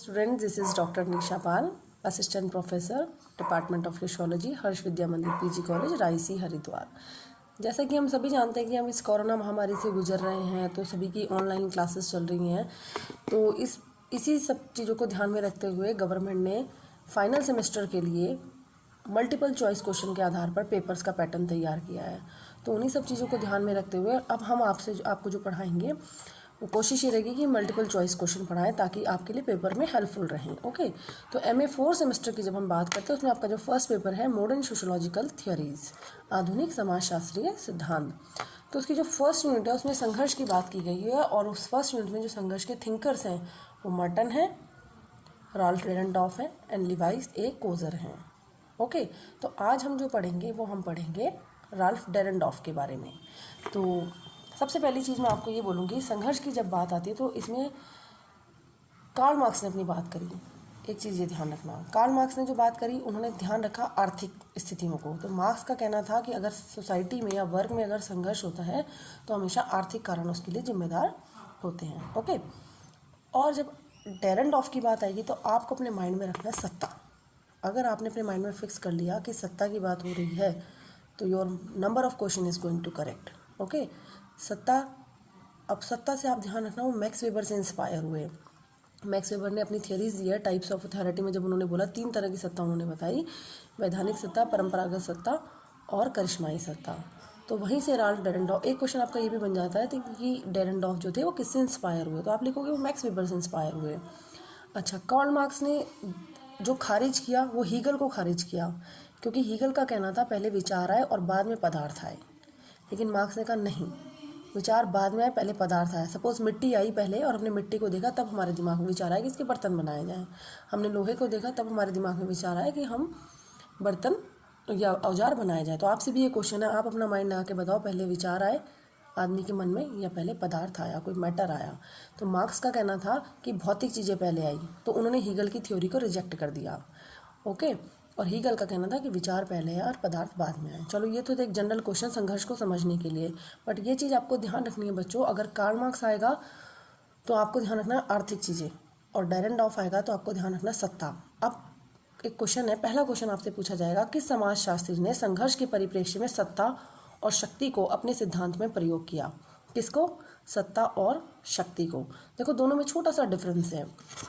Students, this is Dr. Nisha Pal, Assistant Professor, Department of Sociology, हर्ष विद्या मंदिर PG college Raisi Haridwar. जैसा कि हम सभी जानते हैं कि हम इस कोरोना महामारी से गुजर रहे हैं, तो सभी की ऑनलाइन क्लासेस चल रही हैं। तो इसी सब चीज़ों को ध्यान में रखते हुए गवर्नमेंट ने फाइनल सेमेस्टर के लिए मल्टीपल चॉइस क्वेश्चन के आधार पर पेपर्स का पैटर्न तैयार किया है। तो उन्हीं सब चीज़ों को ध्यान में रखते हुए अब हम आपको जो पढ़ाएंगे वो कोशिश ये रहेगी कि मल्टीपल चॉइस क्वेश्चन पढ़ाएं ताकि आपके लिए पेपर में हेल्पफुल रहें। ओके, तो MA 4 सेमेस्टर की जब हम बात करते हैं उसमें आपका जो फर्स्ट पेपर है मॉडर्न सोशोलॉजिकल थियोरीज, आधुनिक समाजशास्त्रीय सिद्धांत। तो उसकी जो फर्स्ट यूनिट है उसमें संघर्ष की बात की गई है और उस फर्स्ट यूनिट में जो संघर्ष के थिंकर्स हैं वो मर्टन है, राल्फ डेरेनडॉर्फ है एंड लिवाइस ए कोजर हैं। ओके, तो आज हम जो पढ़ेंगे वो हम पढ़ेंगे राल्फ डेरेनडॉर्फ के बारे में। तो सबसे पहली चीज़ मैं आपको ये बोलूँगी, संघर्ष की जब बात आती है तो इसमें कार्ल मार्क्स ने अपनी बात करी। एक चीज़ ये ध्यान रखना, कार्ल मार्क्स ने जो बात करी उन्होंने ध्यान रखा आर्थिक स्थितियों को। तो मार्क्स का कहना था कि अगर सोसाइटी में या वर्ग में अगर संघर्ष होता है तो हमेशा आर्थिक कारण उसके लिए जिम्मेदार होते हैं। ओके, और जब डेरेनडॉर्फ की बात आएगी तो आपको अपने माइंड में रखना है सत्ता। अगर आपने अपने माइंड में फिक्स कर लिया कि सत्ता की बात हो रही है तो your number of question is going to correct. Okay, सत्ता, अब सत्ता से आप ध्यान रखना वो मैक्स वेबर से इंस्पायर हुए। मैक्स वेबर ने अपनी थियरीज दी है टाइप्स ऑफ अथॉरिटी में। जब उन्होंने बोला 3 तरह की सत्ता उन्होंने बताई, वैधानिक सत्ता, परंपरागत सत्ता और करिश्माई सत्ता। तो वहीं से राल्फ डेरेनडॉर्फ, एक क्वेश्चन आपका ये भी बन जाता है कि डेरेनडॉर्फ जो थे वो किससे इंस्पायर हुए, तो आप लिखोगे वो मैक्स वेबर से इंस्पायर हुए। अच्छा, कार्ल मार्क्स ने जो खारिज किया वो हीगल को खारिज किया, क्योंकि हीगल का कहना था पहले विचार आए और बाद में पदार्थ आए। लेकिन मार्क्स ने कहा नहीं, विचार बाद में आए पहले पदार्थ आया। सपोज मिट्टी आई पहले और हमने मिट्टी को देखा तब हमारे दिमाग में विचार आया कि इसके बर्तन बनाए जाएं। हमने लोहे को देखा तब हमारे दिमाग में विचार आया कि हम बर्तन या औजार बनाए जाएं। तो आपसे भी ये क्वेश्चन है, आप अपना माइंड लगा के बताओ पहले विचार आए आदमी के मन में या पहले पदार्थ आया, कोई मैटर आया। तो मार्क्स का कहना था कि भौतिक चीज़ें पहले आई, तो उन्होंने हीगल की थ्योरी को रिजेक्ट कर दिया। ओके, और हीगल का कहना था कि विचार पहले है और पदार्थ बाद में आए। चलो, ये तो एक जनरल क्वेश्चन संघर्ष को समझने के लिए, बट ये चीज़ आपको ध्यान रखनी है बच्चों, अगर कार्ल मार्क्स आएगा तो आपको ध्यान रखना आर्थिक चीज़ें और डेरेनडॉर्फ आएगा तो आपको ध्यान रखना सत्ता। अब एक क्वेश्चन है, पहला क्वेश्चन आपसे पूछा जाएगा, किस समाजशास्त्री ने संघर्ष के परिप्रेक्ष्य में सत्ता और शक्ति को अपने सिद्धांत में प्रयोग किया? किसको? सत्ता और शक्ति को। देखो, दोनों में छोटा सा डिफरेंस है।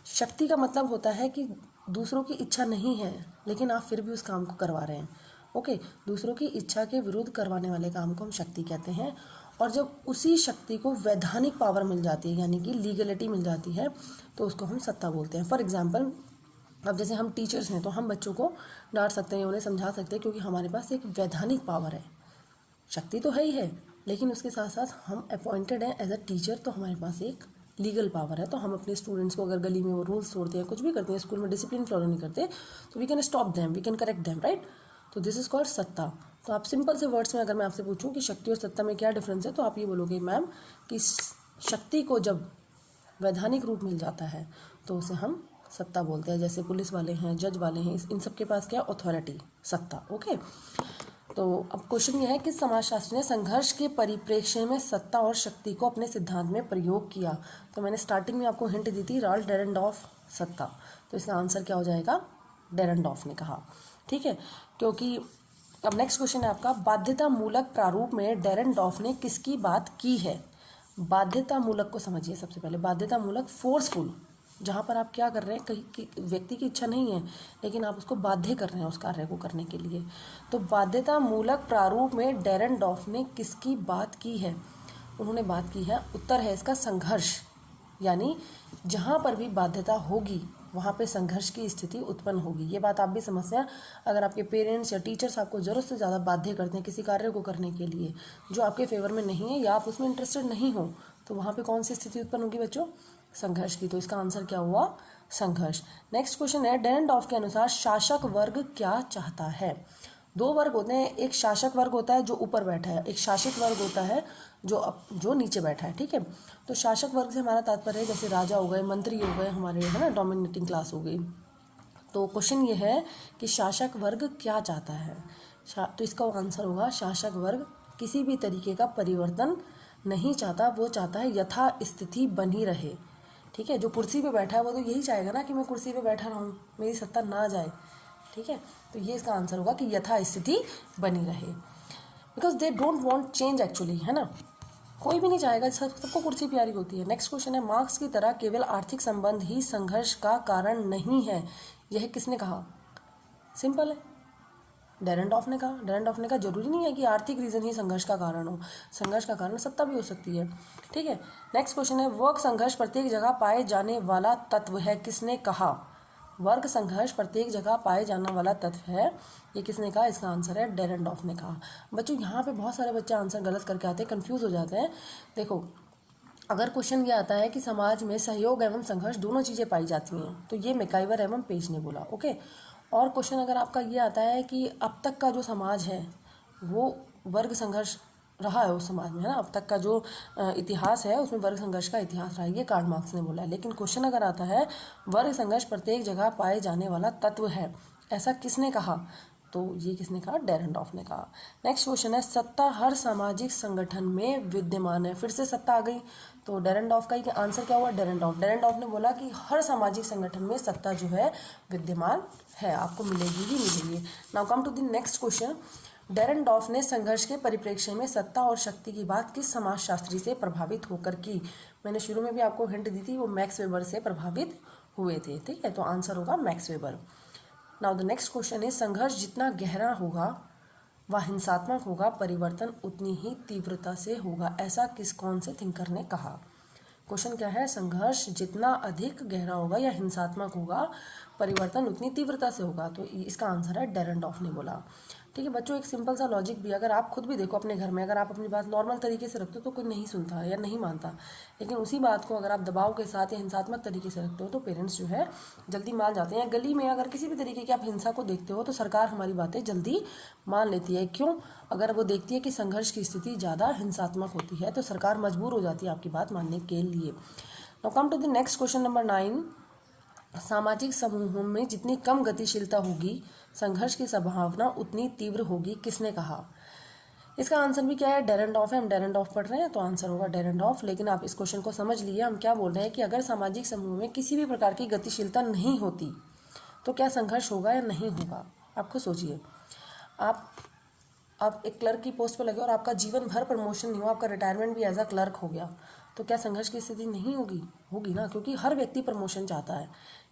शक्ति का मतलब होता है कि दूसरों की इच्छा नहीं है लेकिन आप फिर भी उस काम को करवा रहे हैं। ओके, दूसरों की इच्छा के विरुद्ध करवाने वाले काम को हम शक्ति कहते हैं। और जब उसी शक्ति को वैधानिक पावर मिल जाती है यानी कि लीगलिटी मिल जाती है तो उसको हम सत्ता बोलते हैं। फॉर एग्जाम्पल, अब जैसे हम टीचर्स हैं तो हम बच्चों को डांट सकते हैं, उन्हें समझा सकते हैं, क्योंकि हमारे पास एक वैधानिक पावर है। शक्ति तो है ही है लेकिन उसके साथ साथ हम अपॉइंटेड हैं एज अ टीचर, तो हमारे पास एक लीगल पावर है। तो हम अपने स्टूडेंट्स को अगर गली में वो रूल्स तोड़ते हैं, कुछ भी करते हैं, स्कूल में डिसिप्लिन फॉलो नहीं करते, तो we can stop them, we can correct them, right. तो दिस इज़ कॉल्ड सत्ता। तो आप सिंपल से वर्ड्स में अगर मैं आपसे पूछूं कि शक्ति और सत्ता में क्या डिफरेंस है, तो आप ये बोलोगे मैम कि शक्ति को जब वैधानिक रूप मिल जाता है तो उसे हम सत्ता बोलते हैं। जैसे पुलिस वाले हैं, जज वाले हैं, इन सब के पास क्या अथॉरिटी, सत्ता। ओके, तो अब क्वेश्चन ये है कि समाजशास्त्री ने संघर्ष के परिप्रेक्ष्य में सत्ता और शक्ति को अपने सिद्धांत में प्रयोग किया। तो मैंने स्टार्टिंग में आपको हिंट दी थी, राल्फ डेरेनडॉर्फ सत्ता, तो इसका आंसर क्या हो जाएगा? डेरेनडॉर्फ ने कहा, ठीक है। क्योंकि अब नेक्स्ट क्वेश्चन है आपका, बाध्यता मूलक प्रारूप में डेरेनडॉर्फ ने किसकी बात की है? बाध्यता मूलक को समझिए सबसे पहले। बाध्यता मूलक फोर्सफुल, जहाँ पर आप क्या कर रहे हैं, कहीं व्यक्ति की इच्छा नहीं है लेकिन आप उसको बाध्य कर रहे हैं उस कार्य को करने के लिए। तो बाध्यता मूलक प्रारूप में डेरेनडॉर्फ ने किसकी बात की है? उन्होंने बात की है, उत्तर है इसका संघर्ष, यानी जहाँ पर भी बाध्यता होगी वहाँ पे संघर्ष की स्थिति उत्पन्न होगी। ये बात आप भी समझते हैं। अगर आपके पेरेंट्स या टीचर्स आपको ज़रूरत से ज़्यादा बाध्य करते हैं किसी कार्य को करने के लिए जो आपके फेवर में नहीं है या आप उसमें इंटरेस्टेड नहीं हो, तो वहाँ पे कौन सी स्थिति उत्पन्न होगी बच्चों? संघर्ष की। तो इसका आंसर क्या हुआ? संघर्ष। नेक्स्ट क्वेश्चन है, डेरेनडॉर्फ के अनुसार शासक वर्ग क्या चाहता है? 2 वर्ग होते हैं, एक शासक वर्ग होता है जो ऊपर बैठा है, एक शासित वर्ग होता है जो नीचे बैठा है, ठीक है। तो शासक वर्ग से हमारा तात्पर्य है जैसे राजा हो गए, मंत्री हो गए, हमारे है ना डोमिनेटिंग क्लास हो गई। तो क्वेश्चन ये है कि शासक वर्ग क्या चाहता है? तो इसका आंसर होगा, शासक वर्ग किसी भी तरीके का परिवर्तन नहीं चाहता, वो चाहता है यथा स्थिति बनी रहे, ठीक है, जो कुर्सी पे बैठा है वो तो यही चाहेगा ना कि मैं कुर्सी पे बैठा रहूँ, मेरी सत्ता ना जाए। ठीक है, तो ये इसका आंसर होगा कि यथास्थिति बनी रहे, because they don't want change actually, है ना। कोई भी नहीं चाहेगा, सबको कुर्सी प्यारी होती है। नेक्स्ट क्वेश्चन है, मार्क्स की तरह केवल आर्थिक संबंध ही संघर्ष का कारण नहीं है, यह किसने कहा? सिंपल है, डेरेंडॉफ ने कहा। डेरेंडॉफ ने कहा जरूरी नहीं है कि आर्थिक रीजन ही संघर्ष का कारण हो, संघर्ष का कारण सत्ता भी हो सकती है। ठीक है, नेक्स्ट क्वेश्चन है, वर्ग संघर्ष प्रत्येक जगह पाए जाने वाला तत्व है, किसने कहा? वर्ग संघर्ष प्रत्येक जगह पाए जाने वाला तत्व है, ये किसने कहा? इसका आंसर है डेरेंडॉफ ने कहा। बच्चों यहाँ पे बहुत सारे बच्चे आंसर गलत करके आते हैं, कंफ्यूज हो जाते हैं। देखो, अगर क्वेश्चन ये आता है कि समाज में सहयोग एवं संघर्ष दोनों चीज़ें पाई जाती हैं, तो ये मैकाइवर एवं पेज ने बोला। ओके, और क्वेश्चन अगर आपका ये आता है कि अब तक का जो समाज है वो वर्ग संघर्ष रहा है उस समाज में, है ना, अब तक का जो इतिहास है उसमें वर्ग संघर्ष का इतिहास रहा है, ये कार्ल मार्क्स ने बोला है। लेकिन क्वेश्चन अगर आता है वर्ग संघर्ष प्रत्येक जगह पाए जाने वाला तत्व है, ऐसा किसने कहा? तो ये किसने कहा? डेरेंडॉफ ने कहा। नेक्स्ट क्वेश्चन है, सत्ता हर सामाजिक संगठन में विद्यमान है, फिर से सत्ता आ गई, तो डेरेंडॉफ का ही आंसर क्या हुआ? डेरेंडॉफ ने बोला कि हर सामाजिक संगठन में सत्ता जो है विद्यमान है, आपको मिलेगी ही मिलेगी। Now come to the next question, Dahrendorf ने संघर्ष के परिप्रेक्ष्य में सत्ता और शक्ति की बात किस समाजशास्त्री से प्रभावित होकर की? मैंने शुरू में भी आपको हिंट दी थी, वो मैक्स वेबर से प्रभावित हुए थे। ठीक है, तो आंसर होगा max weber. Now the next question है, संघर्ष जितना गहरा होगा व हिंसात्मक होगा, परिवर्तन उतनी ही तीव्रता से होगा, ऐसा कौन से थिंकर ने कहा? क्वेश्चन क्या है, संघर्ष जितना अधिक गहरा होगा या हिंसात्मक होगा, परिवर्तन उतनी तीव्रता से होगा, तो इसका आंसर है डेरेंडॉफ ने बोला। ठीक है बच्चों, एक सिंपल सा लॉजिक भी, अगर आप खुद भी देखो अपने घर में, अगर आप अपनी बात नॉर्मल तरीके से रखते हो तो कोई नहीं सुनता या नहीं मानता, लेकिन उसी बात को अगर आप दबाव के साथ या हिंसात्मक तरीके से रखते हो तो पेरेंट्स जो है जल्दी मान जाते हैं। गली में अगर किसी भी तरीके की आप हिंसा को देखते हो तो सरकार हमारी बातें जल्दी मान लेती है। क्यों? अगर वो देखती है कि संघर्ष की स्थिति ज़्यादा हिंसात्मक होती है तो सरकार मजबूर हो जाती है आपकी बात मानने के लिए। Now come to the next question number 9, सामाजिक समूहों में जितनी कम गतिशीलता होगी, संघर्ष की संभावना उतनी तीव्र होगी, किसने कहा? इसका आंसर भी क्या है? डेरेंडॉफ है, हम डेरेंडॉफ पढ़ रहे हैं तो आंसर होगा डेरेंडॉफ। लेकिन आप इस क्वेश्चन को समझ लिए, हम क्या बोल रहे हैं कि अगर सामाजिक समूह में किसी भी प्रकार की गतिशीलता नहीं होती तो क्या संघर्ष होगा या नहीं होगा? आप खुद सोचिए, आप एक क्लर्क की पोस्ट पर लगे और आपका जीवन भर प्रमोशन नहीं हुआ, आपका रिटायरमेंट भी एज अ क्लर्क हो गया, तो क्या संघर्ष की स्थिति नहीं होगी? होगी ना, क्योंकि हर व्यक्ति प्रमोशन चाहता है।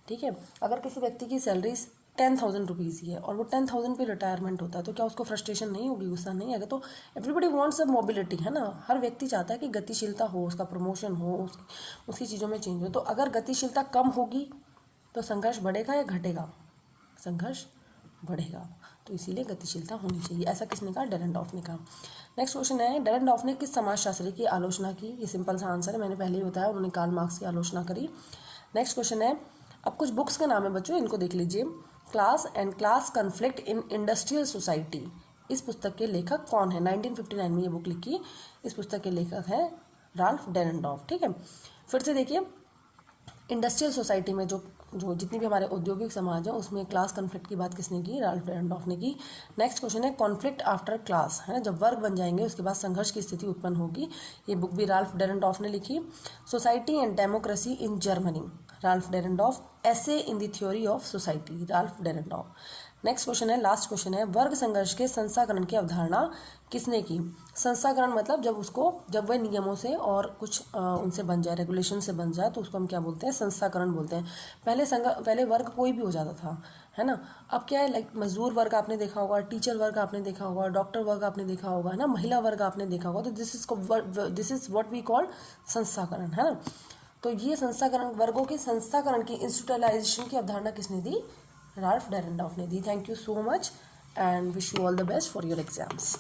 ठीक है, अगर किसी व्यक्ति की सैलरी 10,000 रुपीज़ ही है और वो 10,000 पे रिटायरमेंट होता है तो क्या उसको फ्रस्ट्रेशन नहीं होगी, गुस्सा नहीं आएगा? तो एवरीबडी वांट्स अ मोबिलिटी, है ना, हर व्यक्ति चाहता है कि गतिशीलता हो, उसका प्रमोशन हो, उसकी चीज़ों में चेंज हो। तो अगर गतिशीलता कम होगी तो संघर्ष बढ़ेगा या घटेगा? संघर्ष बढ़ेगा, तो इसीलिए गतिशीलता होनी चाहिए, ऐसा किसने कहा? डेरेंडॉफ ने कहा। नेक्स्ट क्वेश्चन है, डेरेंडॉफ ने किस समाजशास्त्री की आलोचना की? ये सिंपल सा आंसर है, मैंने पहले ही बताया, उन्होंने कार्ल मार्क्स की आलोचना करी। नेक्स्ट क्वेश्चन है, अब कुछ बुक्स के नाम है बच्चों, इनको देख लीजिए। Class and class conflict in industrial society, इस पुस्तक के लेखक कौन है? 1959 में ये बुक लिखी, इस पुस्तक के लेखक है राल्फ डेरेंडॉफ। ठीक है, फिर से देखिए, इंडस्ट्रियल सोसाइटी में जो जितनी भी हमारे औद्योगिक समाज है उसमें क्लास कॉन्फ्लिक्ट की बात किसने की? राल्फ डेरेंडॉफ ने की। नेक्स्ट क्वेश्चन है, कॉन्फ्लिक्ट आफ्टर क्लास, है ना, जब वर्ग बन जाएंगे उसके बाद संघर्ष की स्थिति उत्पन्न होगी, ये बुक भी राल्फ डेरेंडॉफ ने लिखी। Society and democracy in Germany, Ralf Dahrendorf. Essay in the theory of society, Ralf Dahrendorf. Next question है, लास्ट क्वेश्चन है, वर्ग संघर्ष के संस्थाकरण की अवधारणा किसने की? संस्थाकरण मतलब जब वह नियमों से और कुछ उनसे बन जाए, रेगुलेशन से बन जाए, तो उसको हम क्या बोलते हैं? संस्थाकरण बोलते हैं। पहले वर्ग कोई भी हो जाता था, है ना, अब क्या है, लाइक मजदूर वर्ग आपने देखा होगा, टीचर वर्ग आपने देखा होगा, डॉक्टर वर्ग आपने देखा होगा, है ना, महिला वर्ग आपने देखा होगा, तो this is what we call संस्थाकरण, है ना। तो ये संस्थाकरण, वर्गों के संस्थाकरण की, इंस्टीट्यूशनलाइजेशन की अवधारणा किसने दी? राल्फ डेरेंडॉफ ने दी। Thank you so much and wish you all the best for your exams.